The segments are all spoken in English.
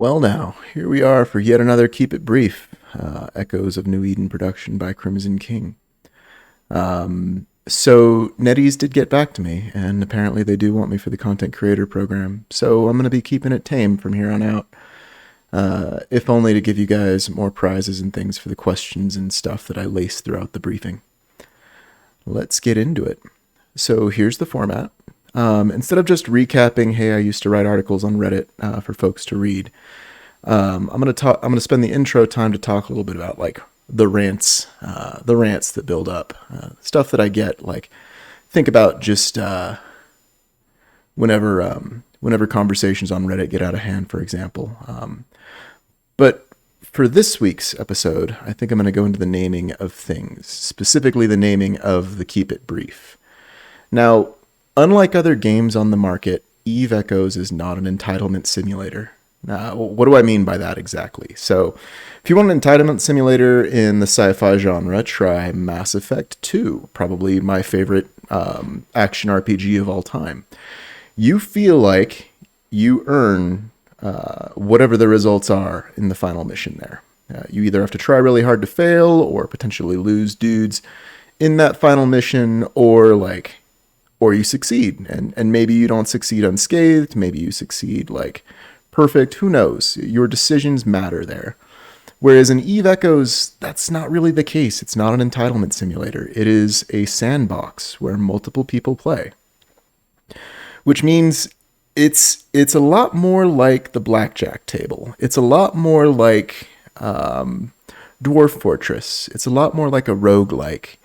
Well, now, here we are for yet another Keep It Brief, Echoes of New Eden production by Crimson King. So NetEase did get back to me, and apparently they do want me for the content creator program, so I'm going to be keeping it tame from here on out, if only to give you guys more prizes and things for the questions and stuff that I lace throughout the briefing. Let's get into it. So here's the format. Instead of just recapping, hey, I used to write articles on Reddit for folks to read, I'm gonna spend the intro time to talk a little bit about like the rants that build up, stuff that I get. Like, think about just whenever conversations on Reddit get out of hand, for example. But for this week's episode, I think I'm going to go into the naming of things, specifically the naming of the Keep It Brief. Now, unlike other games on the market, Eve Echoes is not an entitlement simulator. What do I mean by that exactly? So, if you want an entitlement simulator in the sci-fi genre, try Mass Effect 2, probably my favorite action RPG of all time. You feel like you earn whatever the results are in the final mission there. You either have to try really hard to fail or potentially lose dudes in that final mission, or you succeed, and maybe you don't succeed unscathed, maybe you succeed like perfect, who knows? Your decisions matter there. Whereas in Eve Echoes, that's not really the case. It's not an entitlement simulator. It is a sandbox where multiple people play. Which means it's a lot more like the blackjack table. It's a lot more like Dwarf Fortress. It's a lot more like a roguelike.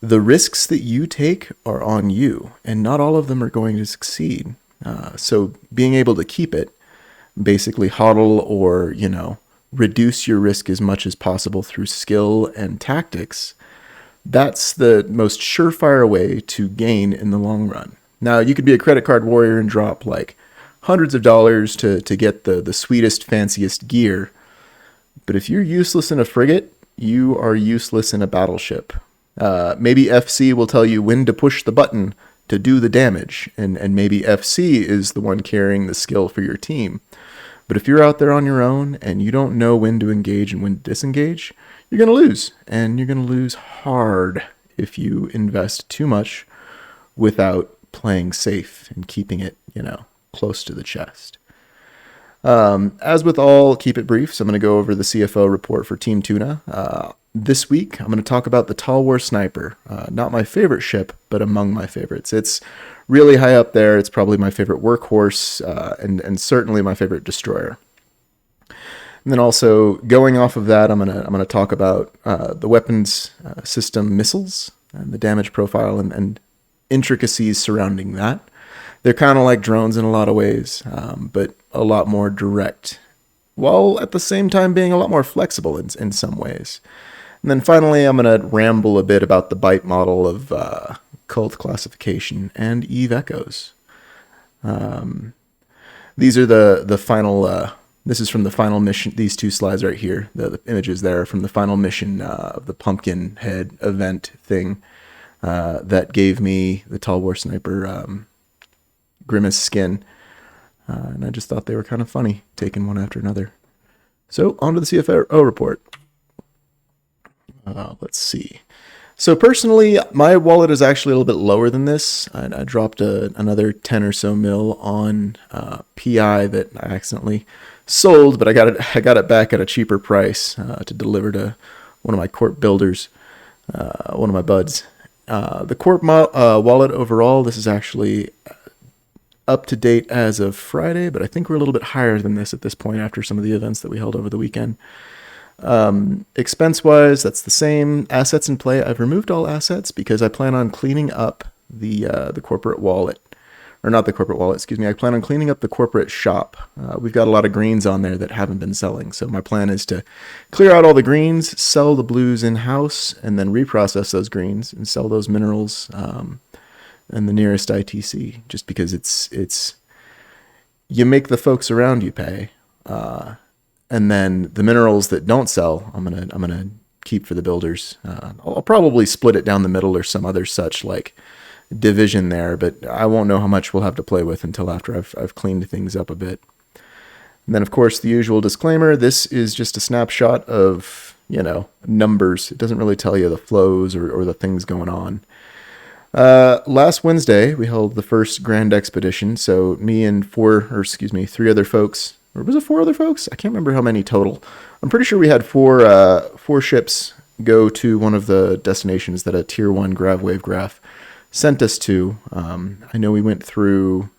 The risks that you take are on you, and not all of them are going to succeed. So being able to keep it, basically hodl or, reduce your risk as much as possible through skill and tactics, that's the most surefire way to gain in the long run. Now, you could be a credit card warrior and drop like hundreds of dollars to get the sweetest, fanciest gear. But if you're useless in a frigate, you are useless in a battleship. Maybe FC will tell you when to push the button to do the damage, and maybe FC is the one carrying the skill for your team. But if you're out there on your own and you don't know when to engage and when to disengage, you're going to lose. And you're going to lose hard if you invest too much without playing safe and keeping it, close to the chest. As with all Keep It Briefs, I'm going to go over the CFO report for Team Tuna. This week, I'm going to talk about the Talwar Sniper. Not my favorite ship, but among my favorites. It's really high up there. It's probably my favorite workhorse, and certainly my favorite destroyer. And then also, going off of that, I'm gonna talk about the weapons system missiles and the damage profile and intricacies surrounding that. They're kind of like drones in a lot of ways, but a lot more direct, while at the same time being a lot more flexible in some ways. And then finally, I'm going to ramble a bit about the byte model of cult classification and Eve Echoes. These are the final, this is from the final mission, these two slides right here, the images there from the final mission of the pumpkin head event thing that gave me the Talwar Sniper Grimace skin. And I just thought they were kind of funny, taking one after another. So, on to the CFO report. Let's see. So personally, my wallet is actually a little bit lower than this. I dropped another 10 or so mil on PI that I accidentally sold, but I got it back at a cheaper price to deliver to one of my corp builders, one of my buds. The corp wallet overall, this is actually up to date as of Friday, but I think we're a little bit higher than this at this point after some of the events that we held over the weekend. Expense-wise, that's the same. Assets in play, I've removed all assets because I plan on cleaning up the corporate wallet. Or not the corporate wallet, excuse me. I plan on cleaning up the corporate shop. We've got a lot of greens on there that haven't been selling. So my plan is to clear out all the greens, sell the blues in-house, and then reprocess those greens and sell those minerals in the nearest ITC. Just because it's you make the folks around you pay. And then the minerals that don't sell, I'm gonna keep for the builders. I'll probably split it down the middle or some other such like division there, but I won't know how much we'll have to play with until after I've cleaned things up a bit. And then, of course, the usual disclaimer, this is just a snapshot of, numbers. It doesn't really tell you the flows or the things going on. Last Wednesday, we held the first grand expedition. So me and three other folks, or was it four other folks? I can't remember how many total. I'm pretty sure we had four ships go to one of the destinations that a tier 1 gravwave graph sent us to. I know we went through,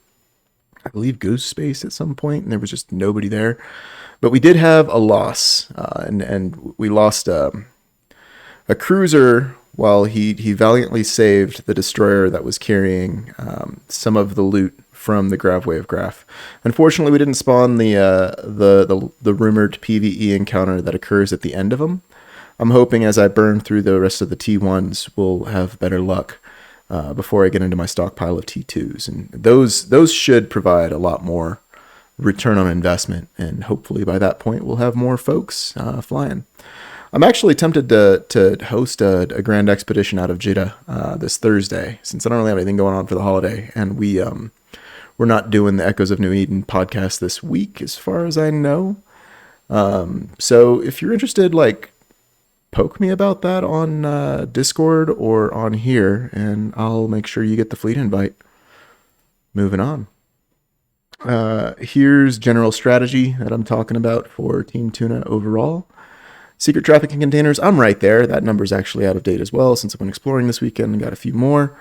I believe, Goose Space at some point, and there was just nobody there. But we did have a loss, and we lost a cruiser while he valiantly saved the destroyer that was carrying some of the loot from the gravwave graph. Unfortunately, we didn't spawn the rumored PvE encounter that occurs at the end of them. I'm hoping as I burn through the rest of the T1s, we'll have better luck before I get into my stockpile of T2s. And those should provide a lot more return on investment. And hopefully by that point, we'll have more folks flying. I'm actually tempted to host a grand expedition out of Jeddah this Thursday, since I don't really have anything going on for the holiday. And we're not doing the Echoes of New Eden podcast this week, as far as I know. So if you're interested, poke me about that on Discord or on here, and I'll make sure you get the fleet invite. Moving on. Here's general strategy that I'm talking about for Team Tuna overall. Secret trafficking containers, I'm right there. That number's actually out of date as well, since I've been exploring this weekend and got a few more.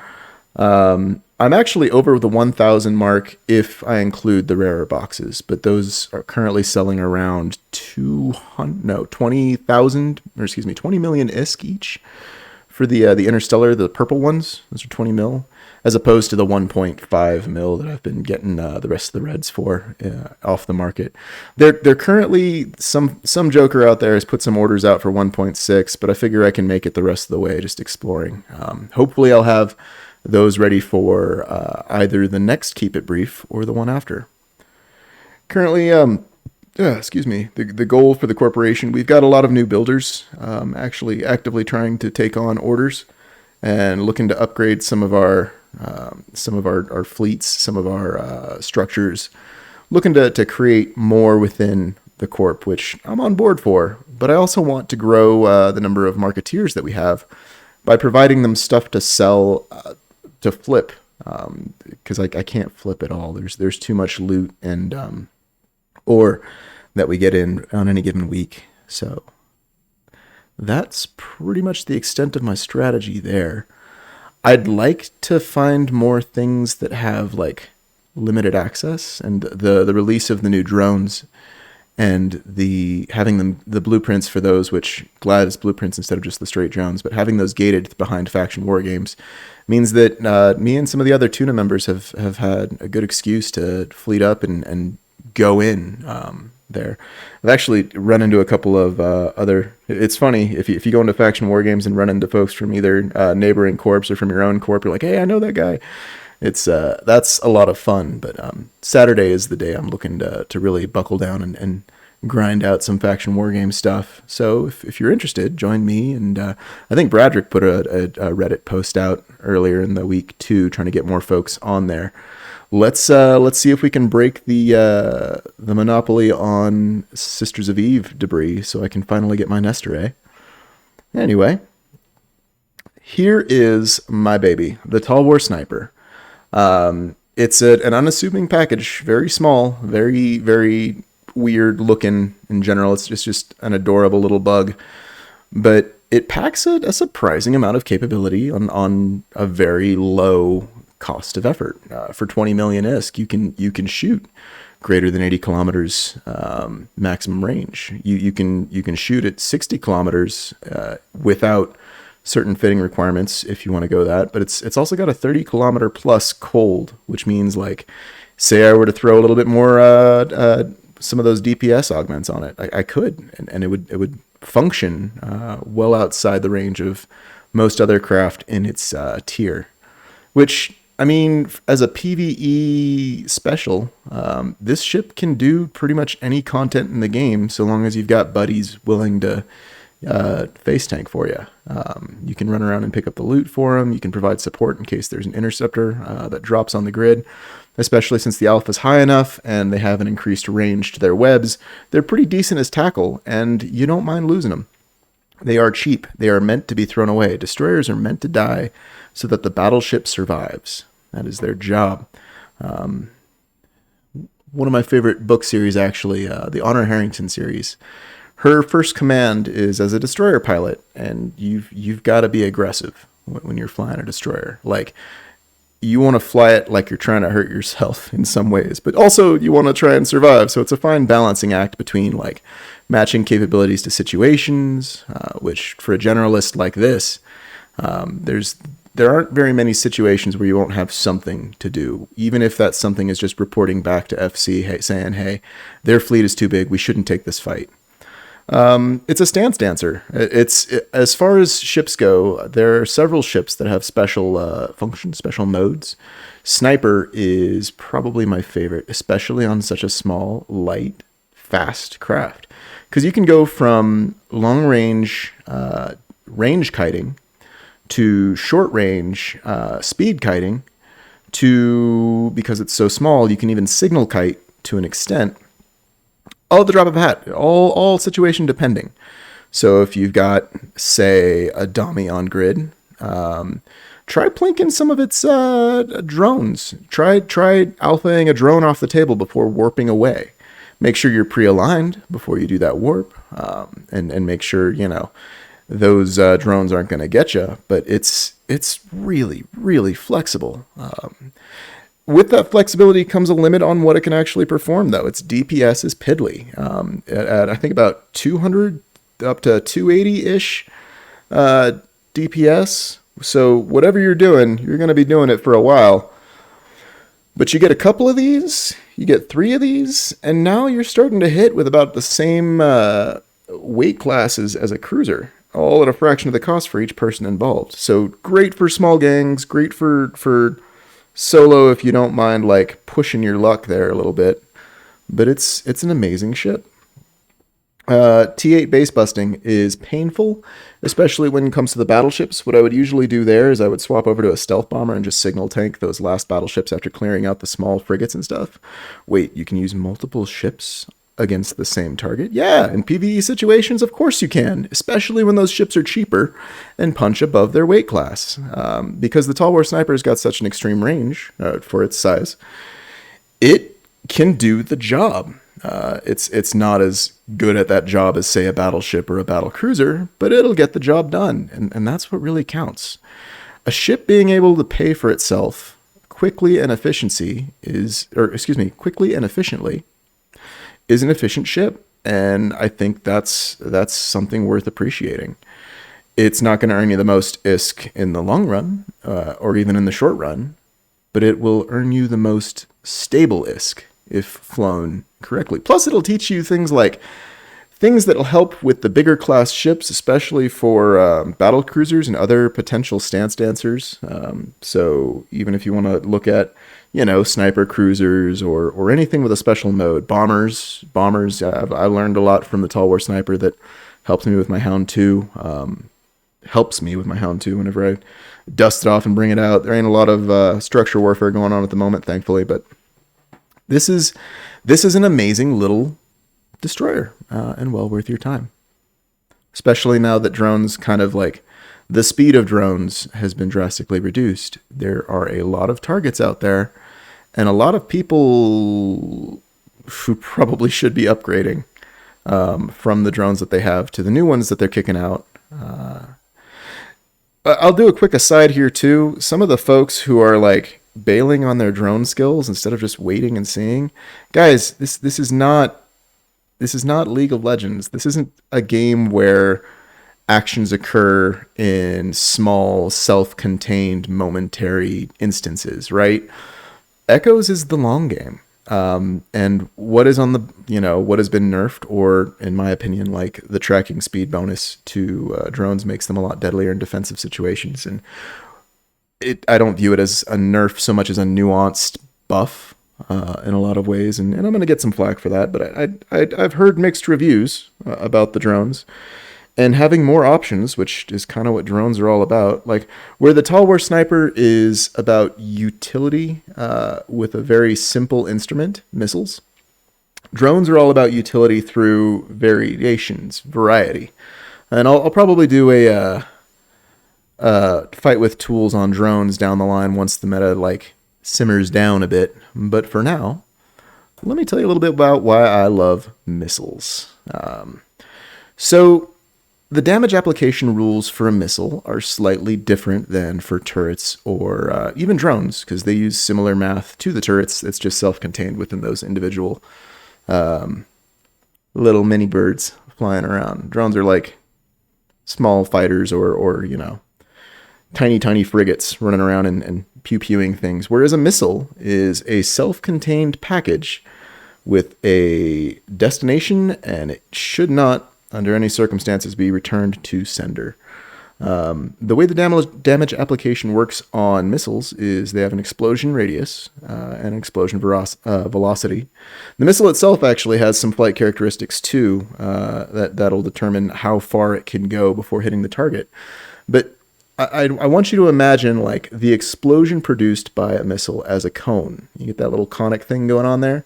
I'm actually over the 1,000 mark if I include the rarer boxes, but those are currently selling around 20 million ISK each for the Interstellar, the purple ones. Those are 20 mil, as opposed to the 1.5 mil that I've been getting the rest of the reds for off the market. They're currently, some joker out there has put some orders out for 1.6, but I figure I can make it the rest of the way just exploring. Hopefully I'll have those ready for either the next Keep It Brief or the one after. Currently, the goal for the corporation, we've got a lot of new builders actually actively trying to take on orders and looking to upgrade some of our fleets, some of our structures, looking to create more within the corp, which I'm on board for. But I also want to grow the number of marketeers that we have by providing them stuff to sell, to flip, because I can't flip it all. There's too much loot and ore that we get in on any given week. So that's pretty much the extent of my strategy there. I'd like to find more things that have limited access, and the release of the new drones and having the blueprints for those, which glad is blueprints instead of just the straight drones, but having those gated behind faction war games means that me and some of the other Tuna members have had a good excuse to fleet up and go in there. I've actually run into a couple of other. It's funny if you go into faction war games and run into folks from either neighboring corps or from your own corp. You're like, hey, I know that guy. It's that's a lot of fun. But Saturday is the day I'm looking to really buckle down and grind out some faction war game stuff. So if you're interested, join me. And I think Bradrick put a Reddit post out earlier in the week too, trying to get more folks on there. Let's see if we can break the monopoly on Sisters of Eve debris, so I can finally get my Nestor, eh? Anyway, here is my baby, the Talwar Sniper. It's an unassuming package, very small, very, very weird looking in general. It's just an adorable little bug, but it packs a surprising amount of capability on a very low cost of effort. For 20 million ISK, you can shoot greater than 80 kilometers maximum range. You can shoot at 60 kilometers without certain fitting requirements if you want to go that, but it's also got a 30 kilometer plus cold, which means say I were to throw a little bit more some of those DPS augments on it, I could, and it would function well outside the range of most other craft in its tier, which, I mean, as a PvE special, this ship can do pretty much any content in the game, so long as you've got buddies willing to face tank for you. You can run around and pick up the loot for them. You can provide support in case there's an interceptor that drops on the grid. especially since the alpha is high enough and they have an increased range to their webs. They're pretty decent as tackle, and you don't mind losing them. They are cheap. They are meant to be thrown away. Destroyers are meant to die so that the battleship survives. That is their job. One of my favorite book series, actually, the Honor Harrington series. Her first command is as a destroyer pilot, and you've got to be aggressive when you're flying a destroyer. Like, you want to fly it like you're trying to hurt yourself in some ways, but also you want to try and survive. So it's a fine balancing act between like matching capabilities to situations, which for a generalist like this, there aren't very many situations where you won't have something to do, even if that something is just reporting back to FC, saying, hey, their fleet is too big, we shouldn't take this fight. It's a stance dancer. As far as ships go, there are several ships that have special functions, special modes. Sniper is probably my favorite, especially on such a small, light, fast craft. Because you can go from long range kiting to short range speed kiting to, because it's so small, you can even signal kite to an extent. All at the drop of a hat, all situation depending. So if you've got, say, a dummy on grid, try plinking some of its drones. Try alphaing a drone off the table before warping away. Make sure you're pre-aligned before you do that warp, and make sure, those drones aren't going to get you. But it's really, really flexible. With that flexibility comes a limit on what it can actually perform, though. Its DPS is piddly. At I think about 200 up to 280-ish DPS. So whatever you're doing, you're going to be doing it for a while. But you get a couple of these, you get 3 of these, and now you're starting to hit with about the same weight classes as a cruiser, all at a fraction of the cost for each person involved. So great for small gangs, great for solo if you don't mind like pushing your luck there a little bit. But it's an amazing ship. T8 base busting is painful, especially when it comes to the battleships. What I would usually do there is I would swap over to a stealth bomber and just signal tank those last battleships after clearing out the small frigates and stuff. Wait, you can use multiple ships against the same target? Yeah, in PvE situations, of course you can, especially when those ships are cheaper and punch above their weight class. Because the Talwar Sniper's got such an extreme range for its size, it can do the job. It's not as good at that job as, say, a battleship or a battle cruiser, but it'll get the job done, and that's what really counts. A ship being able to pay for itself quickly and efficiently is an efficient ship, and I think that's something worth appreciating. It's not going to earn you the most ISK in the long run, or even in the short run, but it will earn you the most stable ISK if flown correctly. Plus, it'll teach you things that'll help with the bigger class ships, especially for battle cruisers and other potential stance dancers. So even if you want to look at, sniper cruisers or anything with a special mode, bombers. I learned a lot from the Talwar Sniper that helps me with my Hound 2. Whenever I dust it off and bring it out. There ain't a lot of structure warfare going on at the moment, thankfully, but this is an amazing little destroyer, and well worth your time. Especially now that drones the speed of drones has been drastically reduced. There are a lot of targets out there, and a lot of people who probably should be upgrading from the drones that they have to the new ones that they're kicking out. I'll do a quick aside here too. Some of the folks who are bailing on their drone skills instead of just waiting and seeing, guys, this is not League of Legends. This isn't a game where actions occur in small, self-contained, momentary instances, right? Echoes is the long game. And what is on what has been nerfed, or in my opinion, the tracking speed bonus to drones makes them a lot deadlier in defensive situations. And I don't view it as a nerf so much as a nuanced buff in a lot of ways. And I'm going to get some flack for that, but I've heard mixed reviews about the drones. and having more options, which is kind of what drones are all about. Like where the Talwar sniper is about utility with a very simple instrument, missiles, drones are all about utility through variations, variety. And I'll probably do a fight with tools on drones down the line once the meta like simmers down a bit. But for now, let me tell you a little bit about why I love missiles. So the damage application rules for a missile are slightly different than for turrets or even drones, because they use similar math to the turrets. It's just self-contained within those individual little mini birds flying around. Drones are like small fighters or tiny frigates running around and pew-pewing things, whereas a missile is a self-contained package with a destination, and it should not, under any circumstances, be returned to sender. The way the damage application works on missiles is they have an explosion radius and an explosion velocity. The missile itself actually has some flight characteristics too that'll determine how far it can go before hitting the target. But I want you to imagine like the explosion produced by a missile as a cone. You get that little conic thing going on there.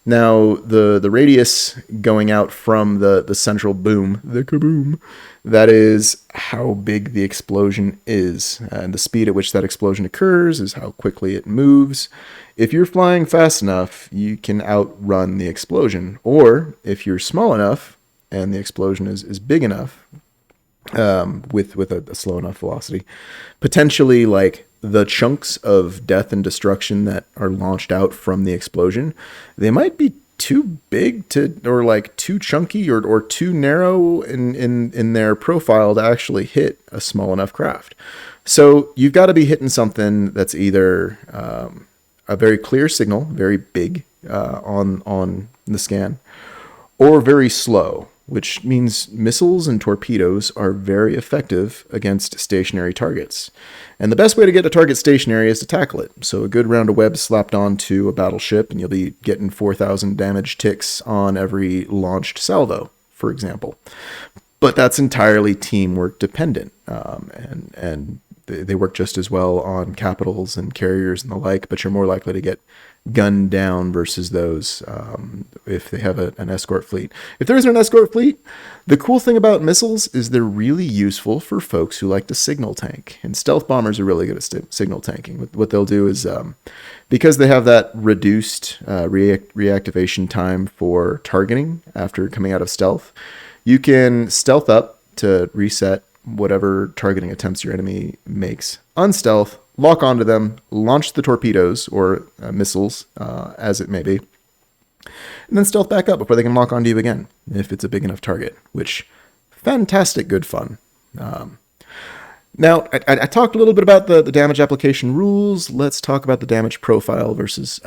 Now, the radius going out from the central boom, the kaboom, that is how big the explosion is. And the speed at which that explosion occurs is how quickly it moves. If you're flying fast enough, you can outrun the explosion. Or if you're small enough and the explosion is big enough, with a slow enough velocity, potentially like the chunks of death and destruction that are launched out from the explosion, they might be too big to, or like too chunky or too narrow in their profile to actually hit a small enough craft. So you've got to be hitting something that's either a very clear signal, very big on the scan, or very slow, which means missiles and torpedoes are very effective against stationary targets. And the best way to get a target stationary is to tackle it. So a good round of web slapped onto a battleship, and you'll be getting 4,000 damage ticks on every launched salvo, for example. But that's entirely teamwork dependent, and they work just as well on capitals and carriers and the like, but you're more likely to get gunned down versus those if they have an escort fleet. If there isn't an escort fleet, the cool thing about missiles is they're really useful for folks who like to signal tank. And stealth bombers are really good at signal tanking. What they'll do is, because they have that reduced reactivation time for targeting after coming out of stealth, you can stealth up to reset whatever targeting attempts your enemy makes. Unstealth, lock onto them, launch the torpedoes or missiles, as it may be, and then stealth back up before they can lock onto you again, if it's a big enough target, which, fantastic good fun. Now, I talked a little bit about the damage application rules. Let's talk about the damage profile versus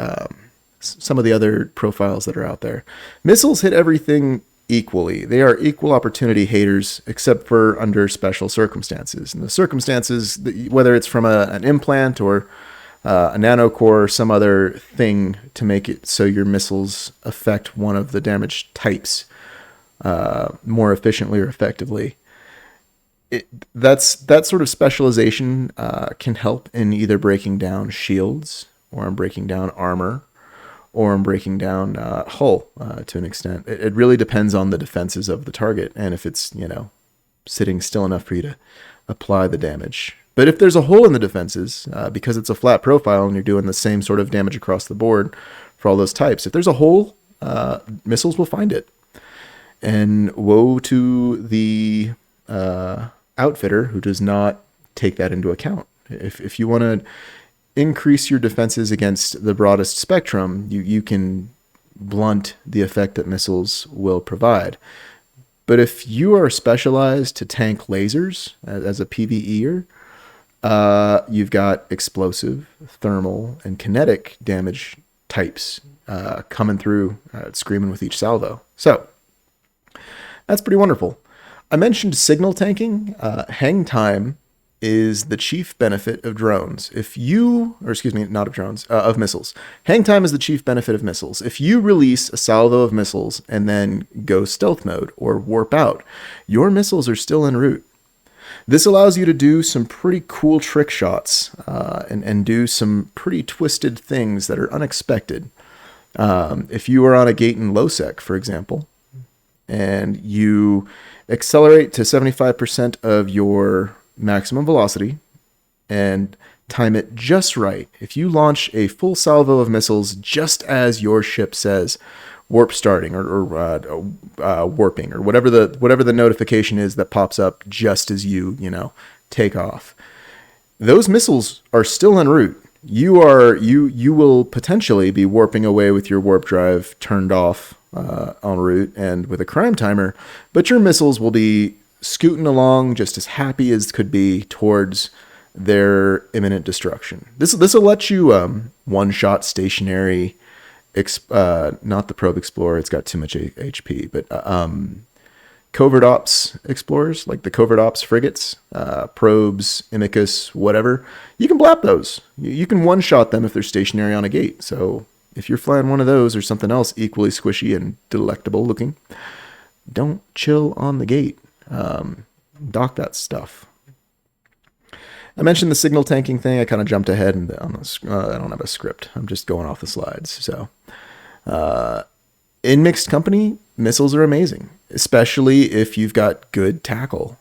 some of the other profiles that are out there. Missiles hit everything equally. They are equal opportunity haters, except for under special circumstances. And the circumstances, whether it's from an implant or a nanocore or some other thing to make it so your missiles affect one of the damage types more efficiently or effectively, that sort of specialization can help in either breaking down shields or in breaking down armor, or I'm breaking down hull to an extent. It really depends on the defenses of the target and if it's, sitting still enough for you to apply the damage. But if there's a hole in the defenses, because it's a flat profile and you're doing the same sort of damage across the board for all those types, if there's a hole, missiles will find it. And woe to the outfitter who does not take that into account. If you want to increase your defenses against the broadest spectrum, you can blunt the effect that missiles will provide. But if you are specialized to tank lasers as a PvEer, you've got explosive, thermal, and kinetic damage types coming through, screaming with each salvo. So that's pretty wonderful. I mentioned signal tanking. Hang time is the chief benefit of drones. Of missiles. Hang time is the chief benefit of missiles. If you release a salvo of missiles and then go stealth mode or warp out, your missiles are still en route. This allows you to do some pretty cool trick shots and do some pretty twisted things that are unexpected. If you are on a gate in low sec, for example, and you accelerate to 75% of your maximum velocity and time it just right. If you launch a full salvo of missiles just as your ship says warp starting or warping or whatever the notification is that pops up just as you take off, those missiles are still en route. You will potentially be warping away with your warp drive turned off en route and with a crime timer, but your missiles will be scooting along just as happy as could be towards their imminent destruction. This will let you one-shot stationary, not the probe explorer, it's got too much HP, but covert ops explorers, like the covert ops frigates, probes, Imicus, whatever. You can blap those. You can one-shot them if they're stationary on a gate. So if you're flying one of those or something else equally squishy and delectable looking, don't chill on the gate. Dock that stuff. I mentioned the signal tanking thing. I kind of jumped ahead and I don't have a script. I'm just going off the slides. So, in mixed company, missiles are amazing, especially if you've got good tackle.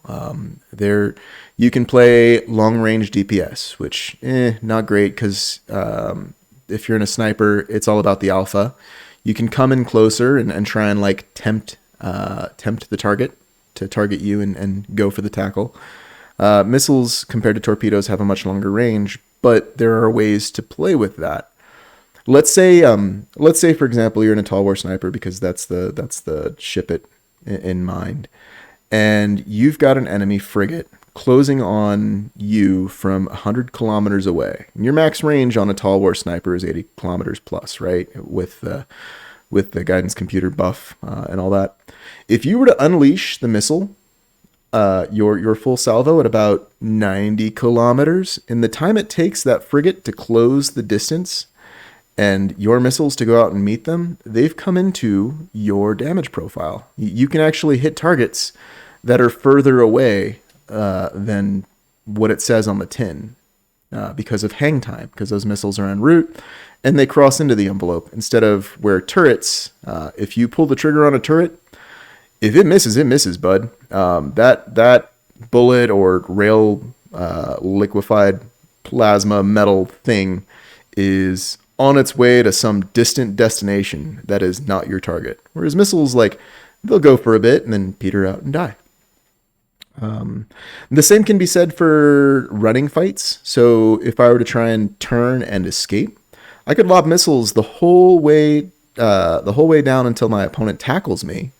You can play long range DPS, which not great because if you're in a sniper, it's all about the alpha. You can come in closer and try and like tempt the target to target you and go for the tackle. Missiles compared to torpedoes have a much longer range, but there are ways to play with that. Let's say for example, you're in a Talwar sniper because that's the ship it in mind, and you've got an enemy frigate closing on you from 100 kilometers away. And your max range on a Talwar sniper is 80 kilometers plus, right? With the guidance computer buff and all that. If you were to unleash the missile, your full salvo at about 90 kilometers, in the time it takes that frigate to close the distance and your missiles to go out and meet them, they've come into your damage profile. You can actually hit targets that are further away than what it says on the tin because of hang time, because those missiles are en route and they cross into the envelope instead of where turrets, if you pull the trigger on a turret, if it misses, bud. That bullet or rail liquefied plasma metal thing is on its way to some distant destination that is not your target. Whereas missiles, like, they'll go for a bit and then peter out and die. The same can be said for running fights. So if I were to try and turn and escape, I could lob missiles the whole way down until my opponent tackles me,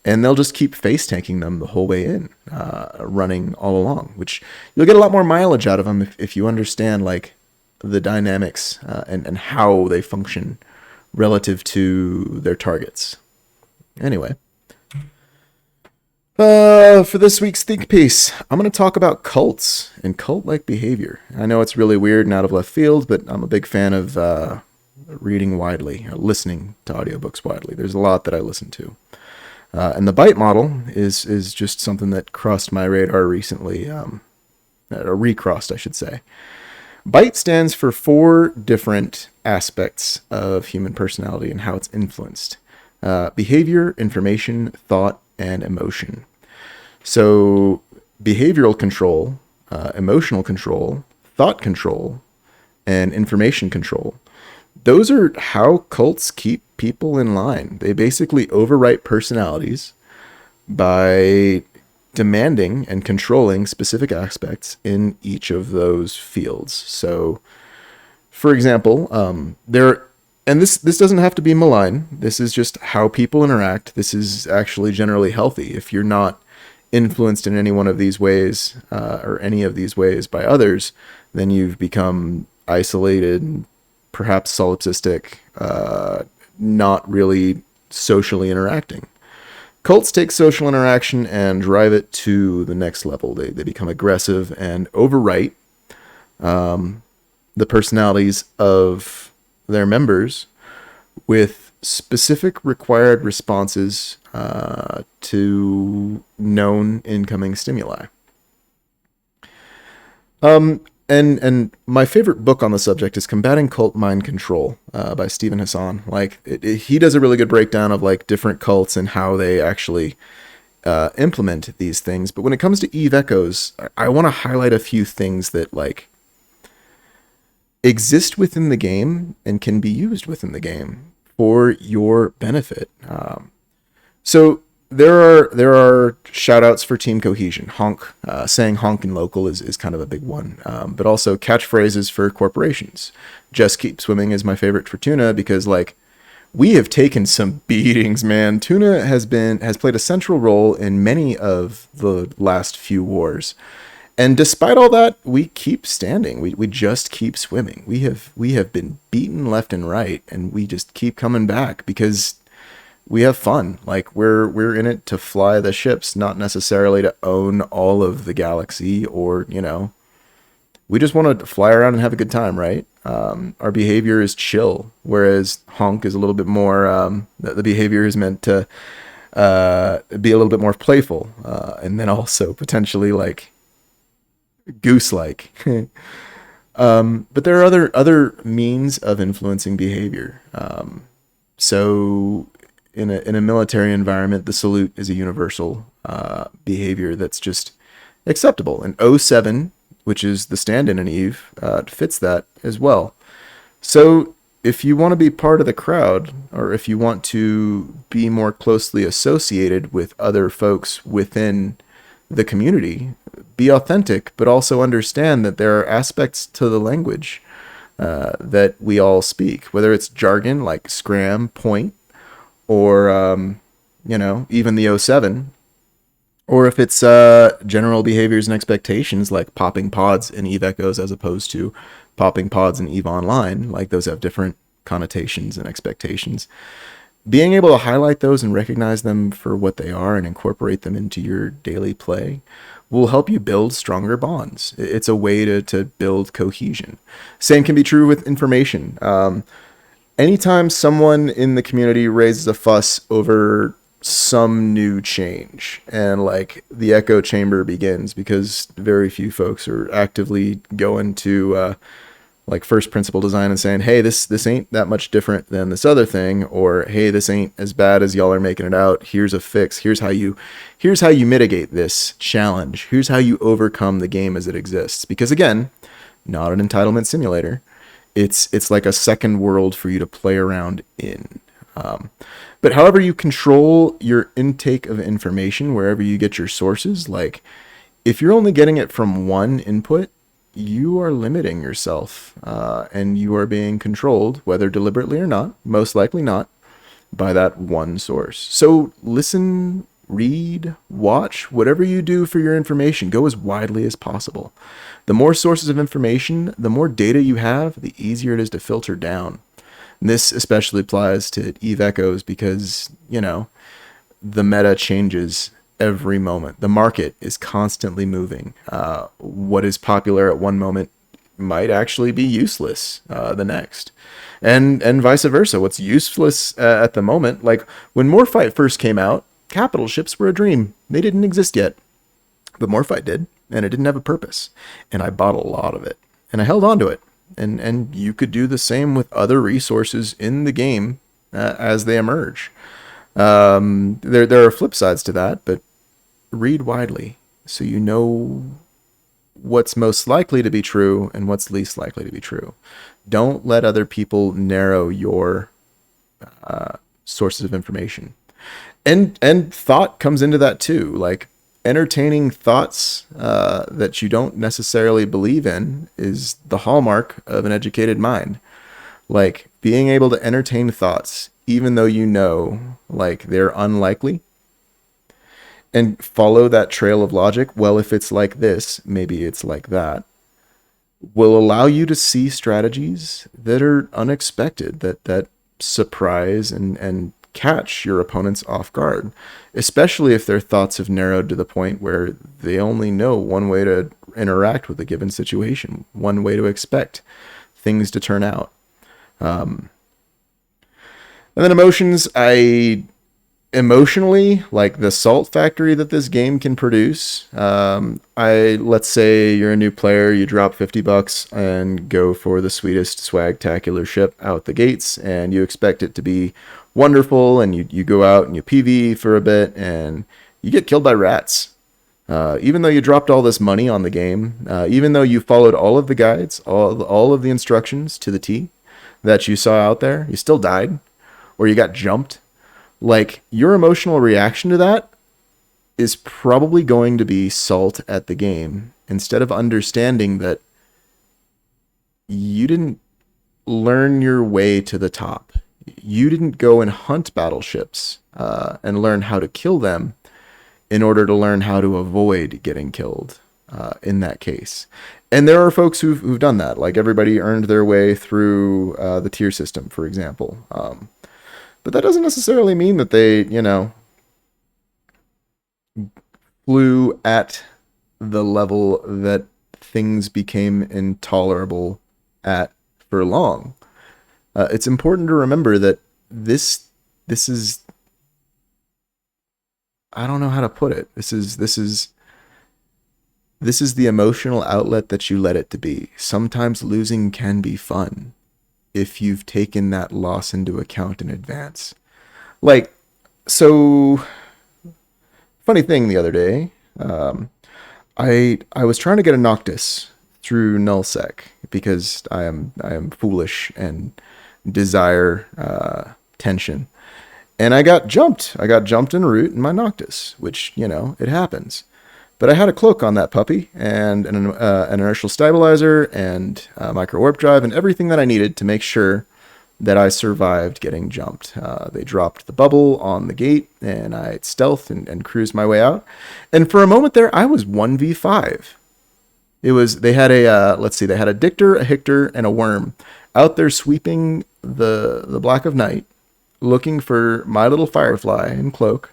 and they'll just keep face tanking them the whole way in, running all along, which you'll get a lot more mileage out of them if you understand like the dynamics and how they function relative to their targets. Anyway, for this week's think piece, I'm going to talk about cults and cult-like behavior. I know it's really weird and out of left field, but I'm a big fan of reading widely, listening to audiobooks widely. There's a lot that I listen to. And the BITE model is just something that crossed my radar recently, or recrossed, I should say. BITE stands for 4 different aspects of human personality and how it's influenced. Behavior, information, thought, and emotion. So behavioral control, emotional control, thought control, and information control. Those are how cults keep people in line. They basically overwrite personalities by demanding and controlling specific aspects in each of those fields. So, for example, this doesn't have to be malign. This is just how people interact. This is actually generally healthy. If you're not influenced in any one of these ways or any of these ways by others, then you've become isolated, perhaps solipsistic, not really socially interacting. Cults take social interaction and drive it to the next level. They become aggressive and overwrite the personalities of their members with specific required responses to known incoming stimuli. And my favorite book on the subject is Combating Cult Mind Control by Stephen Hassan. Like he does a really good breakdown of like different cults and how they actually implement these things. But when it comes to Eve Echoes, I want to highlight a few things that like exist within the game and can be used within the game for your benefit. So there are shout outs for team cohesion. Honk, saying honk in local is kind of a big one, but also catchphrases for corporations. Just keep swimming is my favorite for tuna because like we have taken some beatings, man. Tuna has played a central role in many of the last few wars. And despite all that, we keep standing. We just keep swimming. We have been beaten left and right, and we just keep coming back because we have fun. Like we're in it to fly the ships, not necessarily to own all of the galaxy, or we just want to fly around and have a good time, right? Our behavior is chill, whereas honk is a little bit more. The behavior is meant to be a little bit more playful, and then also potentially like goose-like. But there are other means of influencing behavior. So in a military environment, the salute is a universal behavior that's just acceptable. And O7, which is the stand-in in Eve, fits that as well. So if you want to be part of the crowd, or if you want to be more closely associated with other folks within the community, be authentic, but also understand that there are aspects to the language that we all speak, whether it's jargon like scram, point, or even the O7, or if it's general behaviors and expectations like popping pods in Eve Echoes as opposed to popping pods in Eve Online. Like those have different connotations and expectations. Being able to highlight those and recognize them for what they are and incorporate them into your daily play will help you build stronger bonds. It's a way to build cohesion. Same can be true with information. Anytime someone in the community raises a fuss over some new change and like the echo chamber begins because very few folks are actively going to like first principle design and saying, hey, this ain't that much different than this other thing, or hey, this ain't as bad as y'all are making it out. Here's a fix. Here's how you mitigate this challenge. Here's how you overcome the game as it exists. Because again, not an entitlement simulator. It's like a second world for you to play around in. But however you control your intake of information, wherever you get your sources, like if you're only getting it from one input, you are limiting yourself, and you are being controlled, whether deliberately or not, most likely not, by that one source. So listen, read, watch, whatever you do for your information, go as widely as possible. The more sources of information, the more data you have, the easier it is to filter down. And this especially applies to Eve Echoes because, the meta changes every moment. The market is constantly moving. What is popular at one moment might actually be useless the next. And vice versa. What's useless at the moment, like when Morfight first came out, capital ships were a dream. They didn't exist yet. But Morfight did, and it didn't have a purpose. And I bought a lot of it. And I held on to it. And you could do the same with other resources in the game as they emerge. There are flip sides to that, but read widely so you know what's most likely to be true and what's least likely to be true. Don't let other people narrow your sources of information. And thought comes into that too. Like entertaining thoughts that you don't necessarily believe in is the hallmark of an educated mind. Like being able to entertain thoughts even though like they're unlikely, and follow that trail of logic. Well, if it's like this, maybe it's like that, will allow you to see strategies that are unexpected, that surprise and catch your opponents off guard, especially if their thoughts have narrowed to the point where they only know one way to interact with a given situation, one way to expect things to turn out. And then emotions, emotionally, like the salt factory that this game can produce. Let's say you're a new player, you drop $50 and go for the sweetest swagtacular ship out the gates, and you expect it to be wonderful, and you go out and you PvE for a bit, and you get killed by rats. Even though you dropped all this money on the game, even though you followed all of the guides, all of the instructions to the T that you saw out there, you still died, or you got jumped. Like, your emotional reaction to that is probably going to be salt at the game, instead of understanding that you didn't learn your way to the top. You didn't go and hunt battleships and learn how to kill them in order to learn how to avoid getting killed in that case. And there are folks who've done that. Like, everybody earned their way through the tier system, for example. But that doesn't necessarily mean that they, flew at the level that things became intolerable at for long. It's important to remember that this is, I don't know how to put it. This is the emotional outlet that you let it to be. Sometimes losing can be fun if you've taken that loss into account in advance. Like, so, funny thing the other day, I was trying to get a Noctis through nullsec because I am foolish and desire tension. And I got jumped. I got jumped en route in my Noctis, which, it happens. But I had a cloak on that puppy, and an inertial stabilizer, and a micro warp drive, and everything that I needed to make sure that I survived getting jumped. They dropped the bubble on the gate, and I stealthed and cruised my way out. And for a moment there, I was 1v5. They had a Dictor, a Hictor, and a Worm out there sweeping the Black of Night, looking for my little Firefly and cloak.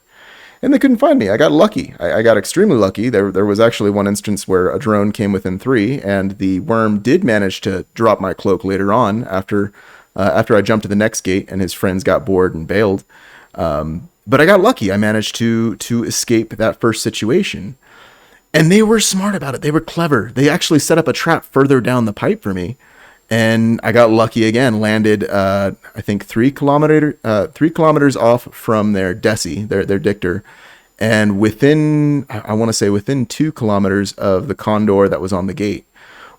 And they couldn't find me. I got lucky. I got extremely lucky. There was actually one instance where a drone came within 3, and the Worm did manage to drop my cloak later on after I jumped to the next gate, and his friends got bored and bailed. But I got lucky. I managed to escape that first situation. And they were smart about it. They were clever. They actually set up a trap further down the pipe for me. And I got lucky again, landed, I think 3 kilometers off from their Desi, their Dictor. And within 2 kilometers of the Condor that was on the gate.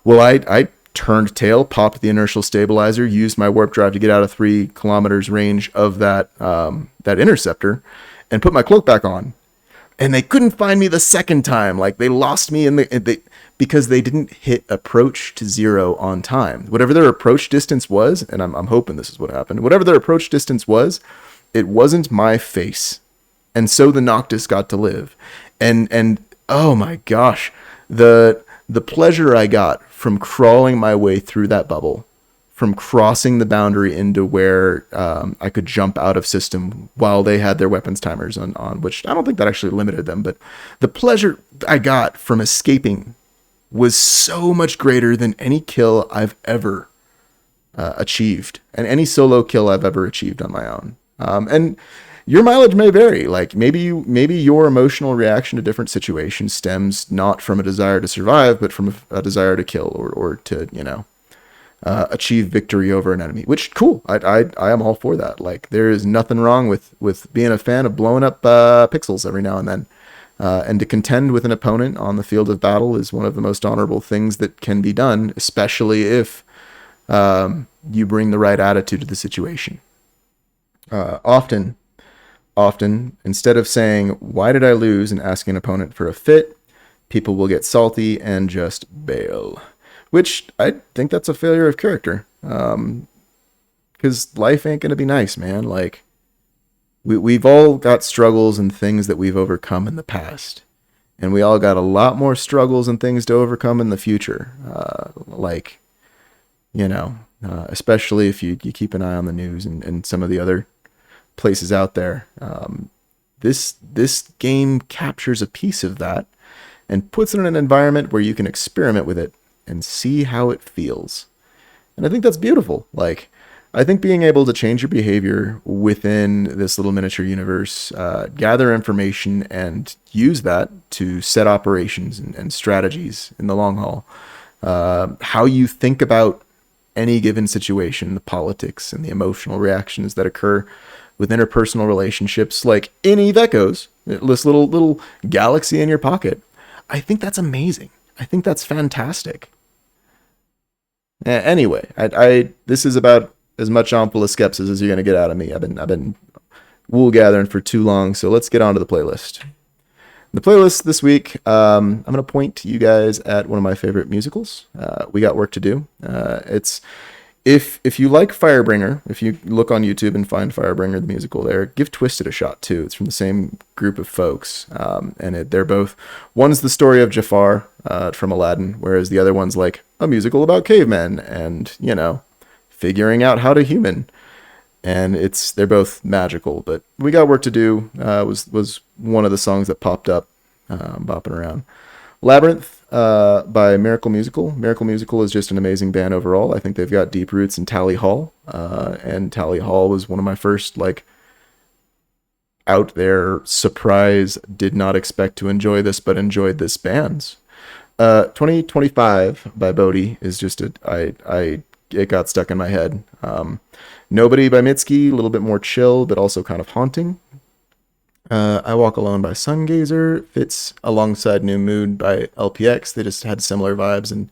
Well, I turned tail, popped the inertial stabilizer, used my warp drive to get out of 3 kilometers range of that interceptor, and put my cloak back on. And they couldn't find me the second time. Like, they lost me because they didn't hit approach to 0 on time. Whatever their approach distance was, and I'm hoping this is what happened, whatever their approach distance was, it wasn't my face. And so the Noctis got to live. And oh my gosh, the pleasure I got from crawling my way through that bubble, from crossing the boundary into where I could jump out of system while they had their weapons timers on, which I don't think that actually limited them, but the pleasure I got from escaping was so much greater than any kill I've ever achieved, and any solo kill I've ever achieved on my own. And your mileage may vary. Like, maybe your emotional reaction to different situations stems not from a desire to survive, but from a desire to kill or to, achieve victory over an enemy, which cool. I am all for that. Like, there is nothing wrong with being a fan of blowing up pixels every now and then. And to contend with an opponent on the field of battle is one of the most honorable things that can be done, especially if you bring the right attitude to the situation. Often, instead of saying, "Why did I lose?" and asking an opponent for a fit, people will get salty and just bail. Which I think that's a failure of character. Because life ain't going to be nice, man. Like, we've all got struggles and things that we've overcome in the past. And we all got a lot more struggles and things to overcome in the future. Especially if you keep an eye on the news and some of the other places out there. This game captures a piece of that and puts it in an environment where you can experiment with it and see how it feels. And I think that's beautiful. Like, I think being able to change your behavior within this little miniature universe, gather information and use that to set operations and strategies in the long haul. How you think about any given situation, the politics and the emotional reactions that occur with interpersonal relationships, like in Eve Echoes, this little galaxy in your pocket. I think that's amazing. I think that's fantastic. Anyway, I this is about as much Ampola skepsis as you're gonna get out of me. I've been wool gathering for too long, so let's get on to the playlist. The playlist this week, I'm gonna point you guys at one of my favorite musicals. We Got Work to Do. It's if you like Firebringer, if you look on YouTube and find Firebringer the musical there, give Twisted a shot too. It's from the same group of folks, and they're both. One's the story of Jafar from Aladdin, whereas the other one's like a musical about cavemen and figuring out how to human. And they're both magical. But We Got Work to Do was one of the songs that popped up, bopping around. Labyrinth by Miracle Musical. Miracle Musical is just an amazing band overall. I think they've got deep roots in Tally Hall, and Tally Hall was one of my first out there surprise. Did not expect to enjoy this, but enjoyed this bands. 2025 by Bodhi is just it got stuck in my head. Nobody by Mitski, a little bit more chill, but also kind of haunting. I Walk Alone by Sungazer fits alongside New Mood by LPX. They just had similar vibes, and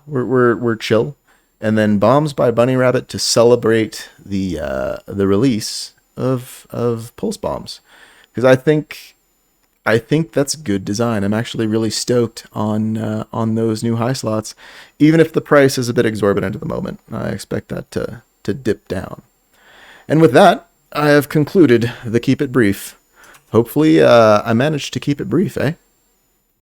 we're chill. And then Bombs by Bunny Rabbit to celebrate the release of Pulse Bombs, because I think that's good design. I'm actually really stoked on those new high slots, even if the price is a bit exorbitant at the moment. I expect that to dip down. And with that, I have concluded the Keep It Brief. Hopefully, I managed to keep it brief, eh?